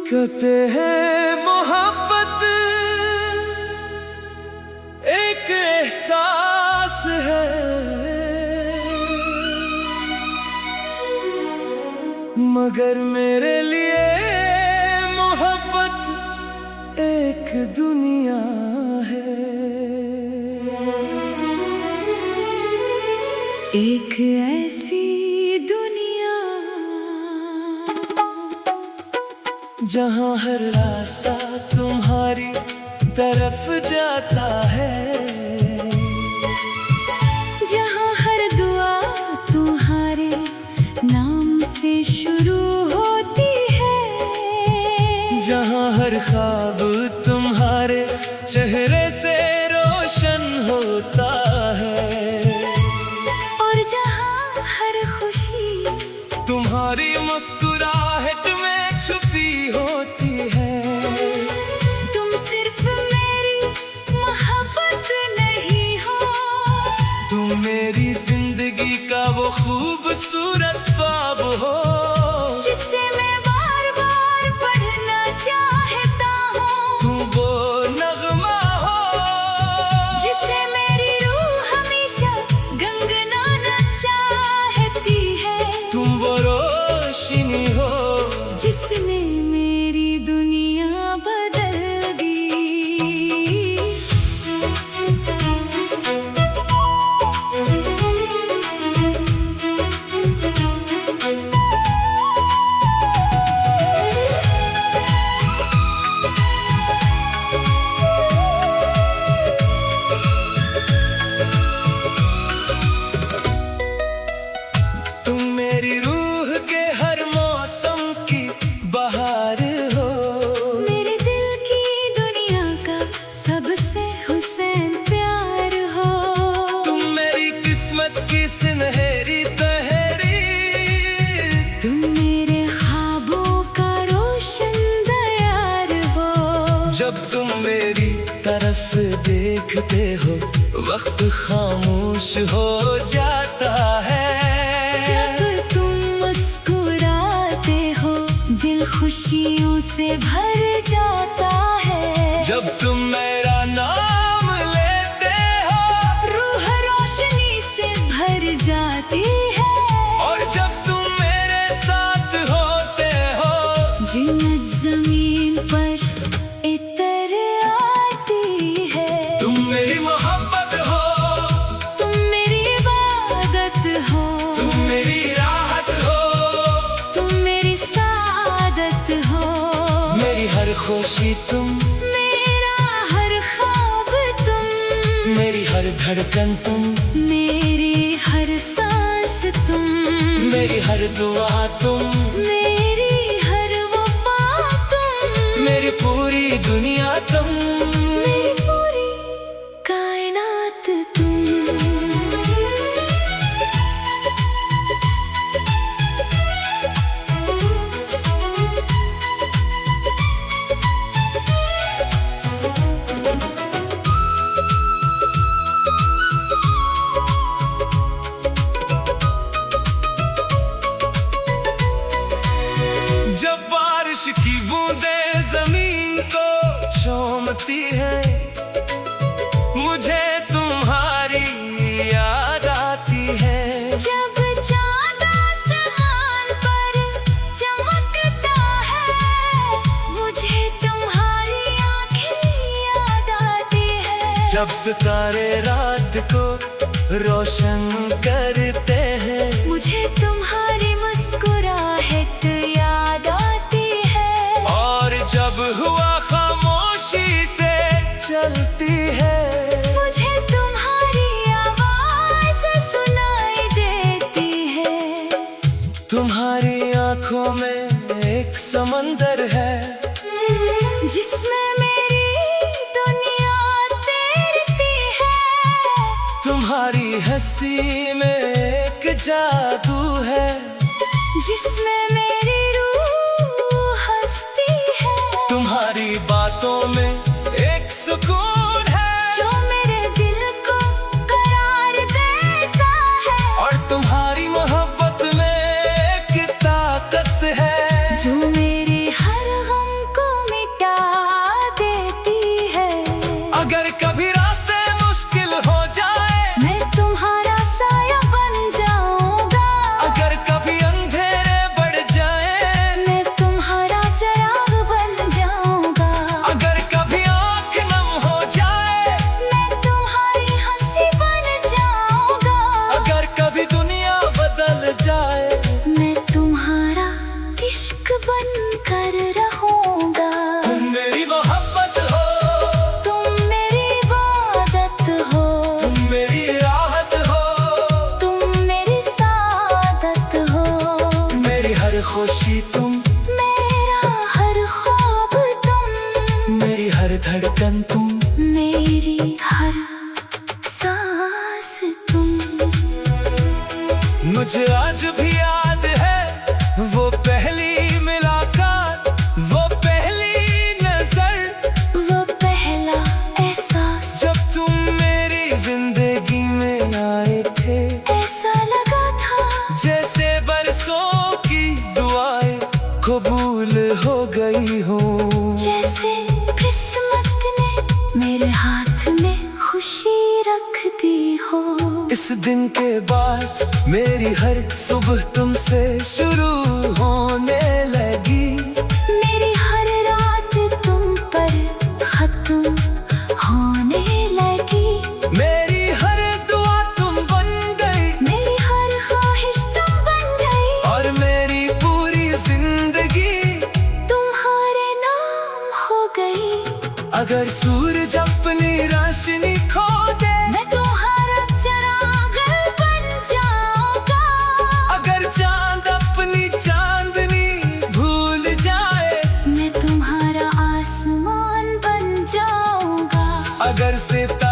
कहते हैं मोहब्बत एक एहसास है, मगर मेरे लिए मोहब्बत एक दुनिया है। एक ऐसी दुनिया जहाँ हर रास्ता तुम्हारी तरफ जाता है, जहाँ हर दुआ तुम्हारे नाम से शुरू होती है, जहाँ हर ख्वाब तुम्हारे चेहरे से रोशन होता है, और जहाँ हर खुशी तुम्हारी मुस्कुराहट में छुपी होती है। तुम सिर्फ मेरी मोहब्बत नहीं हो, तुम मेरी जिंदगी का वो खूबसूरत ख्वाब हो, जिसे मैं बार बार पढ़ना चाहता हूँ। तुम वो नगमा हो जिसे मेरी रूह हमेशा गुनगुनाना चाहती है। तुम वो रोशनी हो जिसने मेरी दुनिया बदल दी। तुम मेरी रूह के हर मौसम की बहार हो, मेरे दिल की दुनिया का सबसे हुसैन प्यार हो। तुम मेरी किस्मत की सुनहरी तहरीर, तुम मेरे ख्वाबों का रोशन दयार हो। जब तुम मेरी तरफ देखते हो वक्त खामोश हो जाता है, जब तुम मुस्कुराते हो दिल खुशियों से भर जाता है। जब तुम मेरा नाम लेते हो रूह रोशनी से भर जाती है, और जब तुम मेरे साथ होते हो जन्नत जमीन पर इतर आती है। तुम मेरी मोहब्बत हो, तुम मेरी इबादत हो, तुम मेरी राहत हो, तुम मेरी सादत हो। मेरी हर खुशी तुम, मेरा हर ख्वाब तुम, मेरी हर धड़कन तुम, मेरी हर सांस तुम, मेरी हर दुआ तुम, मेरी हर वफा तुम, मेरी पूरी दुनिया तुम। मेरी पूरी कायनात तुम। जब बारिश की बूंदें जमीन को चूमती हैं, मुझे तुम्हारी याद आती है। जब चाँद आसमान पर चमकता है, मुझे तुम्हारी आँखें याद आती है। जब सितारे रात को रोशन करते हैं, मुझे तुम्हारी मुस्कुराहट याद आती है। और जब हुआ खामोशी से चलती है, मुझे तुम्हारी आवाज सुनाई देती है। तुम्हारी आंखों में एक समंदर है, जिसमें मेरी दुनिया तैरती है। तुम्हारी हंसी में एक जादू है, जिसमें मेरी रूह हंसती है। तुम्हारी बातों में एक सुकून है, जो मेरे दिल को करार देता है। और तुम्हारी मोहब्बत में एक ताकत है, जो मेरे हर गम खुशी तुम, मेरा हर ख्वाब तुम, मेरी हर धड़कन तुम, मेरी हर सांस तुम। मुझे आज भी याद है वो पहली मुलाकात, वो पहली नजर, वो पहला एहसास, जब तुम मेरी जिंदगी में आए थे। ऐसा लगा था जैसे बरसों की दुआएं कबूल हो गई हो, जैसे किस्मत ने मेरे हाथ में खुशी रख दी हो। इस दिन के बाद मेरी हर सुबह तुमसे शुरू होने लगी, मेरी हर रात तुम पर खत्म होने लगी, मेरी हर दुआ तुम बन गई, मेरी हर ख्वाहिश तुम बन गई, और मेरी पूरी जिंदगी तुम्हारे नाम हो गई। अगर सूरज अपनी रोशनी खो दे, मैं तुम्हारा चिराग बन जाऊंगा, अगर चांद अपनी चांदनी भूल जाए, मैं तुम्हारा आसमान बन जाऊंगा, अगर सितारे